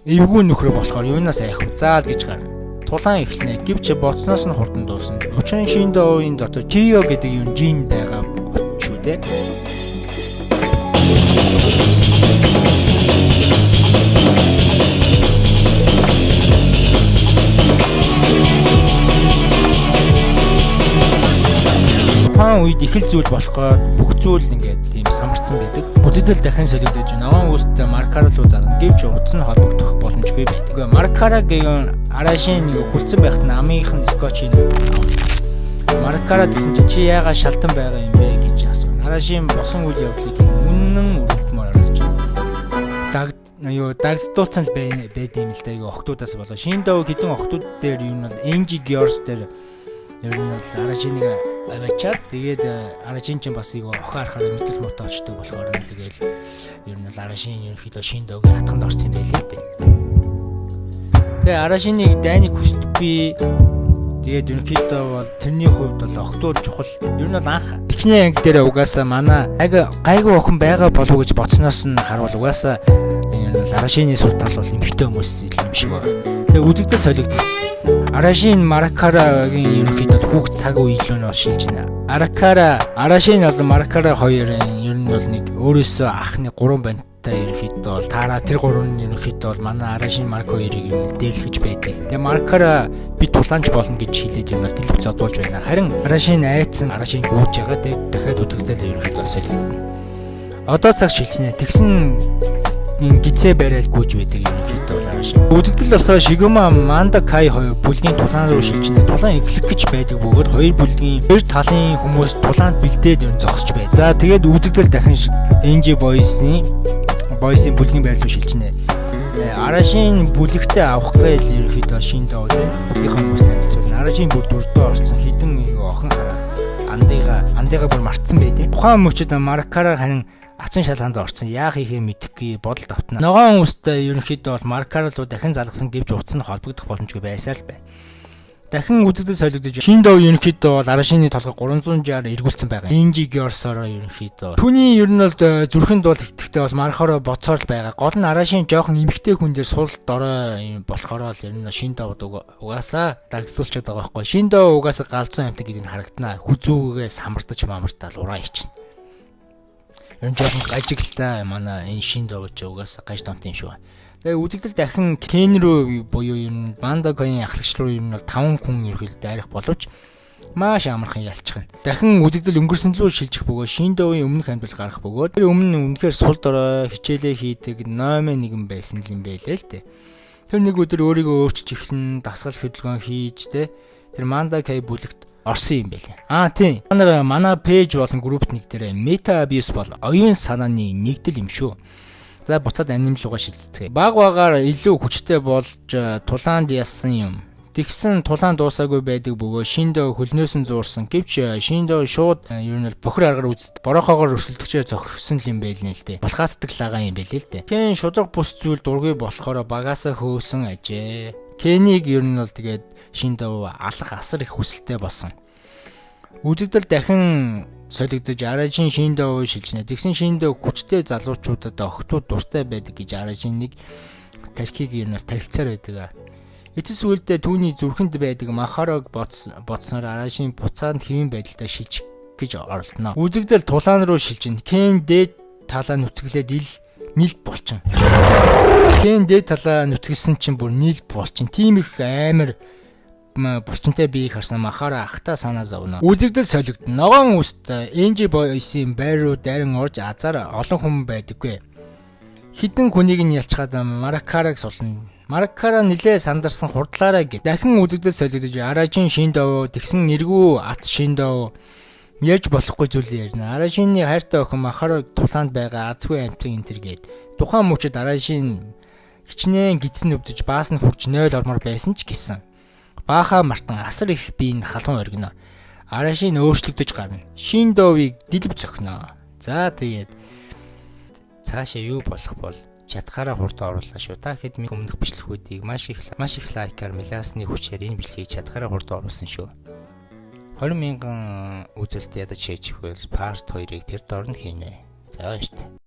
эвгүй нөхрөө болохоор юунаас айх вэ? Заал гэж гарна. Тулаан эхлэнэ. Гэвч боцноос нь хурдан дуусна. Учир нь Шиндөөгийн дотор Тио гэдэг юм жин байгаа шүү дээ. Тухайн үед их л зүйл болохгүй бүх зүйл ингээд тийм самарцсан байдаг. Үзэгдэл дахин солигдож ногоон үстэй Маркара руу зарна. Гэвч утас нь холбогдох боломжгүй байдаг. Маркарагийн Арашин нэг хүлцэн байхад намынх нь скотчийг Маркара гэсэн чи яагаад шалтан байгаа юм бэ гэж асуув. Арашин босон үйл явдлыг үнэн үргэлжлэмээр харж байна. Дагдуулсан л байд юм л да. Охтуудаас болоо. Шиндөө хэдэн охтууд дээр юу нь бол Энжи Георс дээр ер нь бол Арашиныг аваачаад тэгээд Арашин ч бас охин харахаар мэдрэл муутай очдог болохоор тэгэл ер нь бол Арашин ерөнхийдөө Шиндөөгийн хатганд орсон юм байлээ дээ. Тэгээ Арашиныг дайныг хүсдэггүй. Тэгээд ерөнхийдөө бол тэрний хувьд бол охтууд чухал. Ер нь бол анх эхний анги дээр угаасаа манай гайгүй охин байгаа болов уу гэж бодсноос нь харуул угаасаа ер нь бол Арашины сутал бол эмхтэй хүмүүс юм шиг байна. Тэгээ үзэгдэл солигдсон. Арашин Маркарагийн ерөнхийдөө хүүхд цаг үе илүү нь шилж байна. Арашин бол Маркара хоёрын ер нь бол нэг өөрөөсөө ахны 3 банттай ерөнхийдөө бол таараа тэр 3 нь ерөнхийдөө бол манай Арашин Марко хоёрыг юм дээрлэж байдаг. Тэгээ Маркара би тулаанч болно гэж хэлээд юм бол дэлгэв зодуулж байна. Харин Арашин айцсан Арашин гүйж байгаа. Тэгээ дахиад үзэгдэл ерөнхийдөө солигдно. Одоо цаг шилжнэ. Тэгсэн гизээ барайл гүйж байдаг ерөнхийдөө бол Арашин. Үзэгдэл болохоор Шигума Манда Кай хоёр бүлгийн тулаан руу шилжинэ. Тулаан эхлэх гэж байдаг бөгөөд хоёр бүлгийн хоёр талын хүмүүс тулаанд бэлдээд юм зогсож байна. За тэгээд үзэгдэл дахин Энжи бойсын бүлгийн байр руу шилжинэ. Арашин бүлэгтээ авах гээл ерөнхийдөө Шиндөө бүлгийн хүмүүстэй хэлцүүлнэ. Арашин бүр дөрөвдөө орсон хідэн охин андыгаа бүр мартсан байдیں۔ Тухайн мөчөд Маркара харин ацсан шалгаанд орсон. Яах ихээ мэдэхгүй бодолд автна. Ногоон үстэй ерөнхийдөө бол Маркара руу дахин залгасан гэвч утас нь холбогдох боломжгүй байсаар л байна. Дахин үзэгдэл солигдож Шиндөө ерөнхийдөө бол Арашины толгой 360 эргүүлсэн байгаа. Энжи Георсороо ерөнхийдөө. Түүний ер нь бол зүрхэнд бол итгэвтэй бол Маркараа боцоор л байгаа. Гол нь Арашин жоохон эмхтэй хүн дээр сул дорой юм болохоор л ер нь Шиндөө угаасаа дагсуулчаад байгаа байхгүй. Шиндөө угаасаа галзуу амтан гэдэг нь харагдана. Хүзүүгээ самартаж мамартаал ураа ичнэ. Ер нь жоохон гажигтай манай энэ шин довж угаасаа гаж донтын шүү. Тэгээ үзэгдэл дахин Кен рүү буюу ер нь Мандакогийн ахлагч руу ер нь бол 5 хүн ерхэл дайрах боловч маш амархан ялцчихна. Дахин үзэгдэл өнгөрсөн лөө шилжих бөгөөд Шиндовын өмнөх амьдрал гарах бөгөөд тэр өмнө үнэхээр сул дорой хичээлээ хийдэг номын нэгэн байсан юм байлээ л дээ. Тэр нэг өдөр өөрийгөө өөрчилж эхлэн дасгал хөдөлгөөн хийж тэр Мандакой бүлэгт орсон юм байлээ. Тийм. Манай пэйж болон группт нэг дээр мета абьюс бол оюун санааны нэгдэл юм шүү. За буцаад аним руугаа шилжцгээе. Баг багаар илүү хүчтэй болж тулаанд ялсан юм. Тэгсэн тулаан дуусаагүй байдаг бөгөөд Шиндов хөлнөөс нь зуурсан. Гэвч Шиндов шууд ер нь бохир аргаар үзд борохоогоор өрсөлдөгчөө зогссон юм байл нэ л дээ. Булхаацдаг лагаа юм байл л дээ. Кен шудраг бус зүйл дургүй болохоор багаасаа хөөсөн ажээ. Кенийг ер нь бол тэгээд Шиндов алах асар их хүсэлтэй болсон. Үзэгдэл дахин солигдож Аражин Шиндов шилжнэ. Тэгсэн Шиндов хүчтэй залуучуудад охтууд дуртай байдаг гэж Аражин нэг тархийг ер нь тархицаар байдаг. Эцэс үлдээ түүний зүрхэнд байдаг Махарог бодсноор Аражин буцаанд хэвэн байдалтай шилжих гэж оролдоно. Үзэгдэл тулаан руу шилжинэ. Кен дээд талаа нүцгэлээд нийлт болчин. Кен дээд талаа нүцгэлсэн чинь бүр нийлт болчин. Тийм их амар булчинтай биеийг харсан Махара ахта санаа зовно. Үзэгдэл солигдно. Ногоон үст Энжи бойсын байр руу дайран орж азар олон хүн байдаггүй. Хідэн хүнийг нь ялчгаад Маракараг сулна. Маракара нилээ сандарсан хурдлаараа гэд. Дахин үзэгдэл солигдож Аражин Шиндов тэгсэн нэргүй ац Шиндов ярьж болохгүй зүйл ярина. Аражины хайртай охин Махараг тулаанд байгаа азгүй амтын энтер гээд. Тухайн мөчөд Аражин хичнээн гидсэн өвдөж баас нь хурж 0 ормор байсан ч гэсэн. Бааха мартан асар их биеийн халуун оргино. Аражин өөрчлөгдөж гарна. Шиндовыг дэлб цохино. За тэгээд цаашаа юу болох бол чадхаараа хурд оруулаа шүү. Та хэд минь өмнөх бичлэгүүдийг маш их лайкаар миласны хүчээр энэ бичлэгийг чадхаараа хурд оруулсан шүү. 20 мянган үзэлт ядаж хийж өгвөл part 2-ыг тэр дорн хийнэ. За баяр та.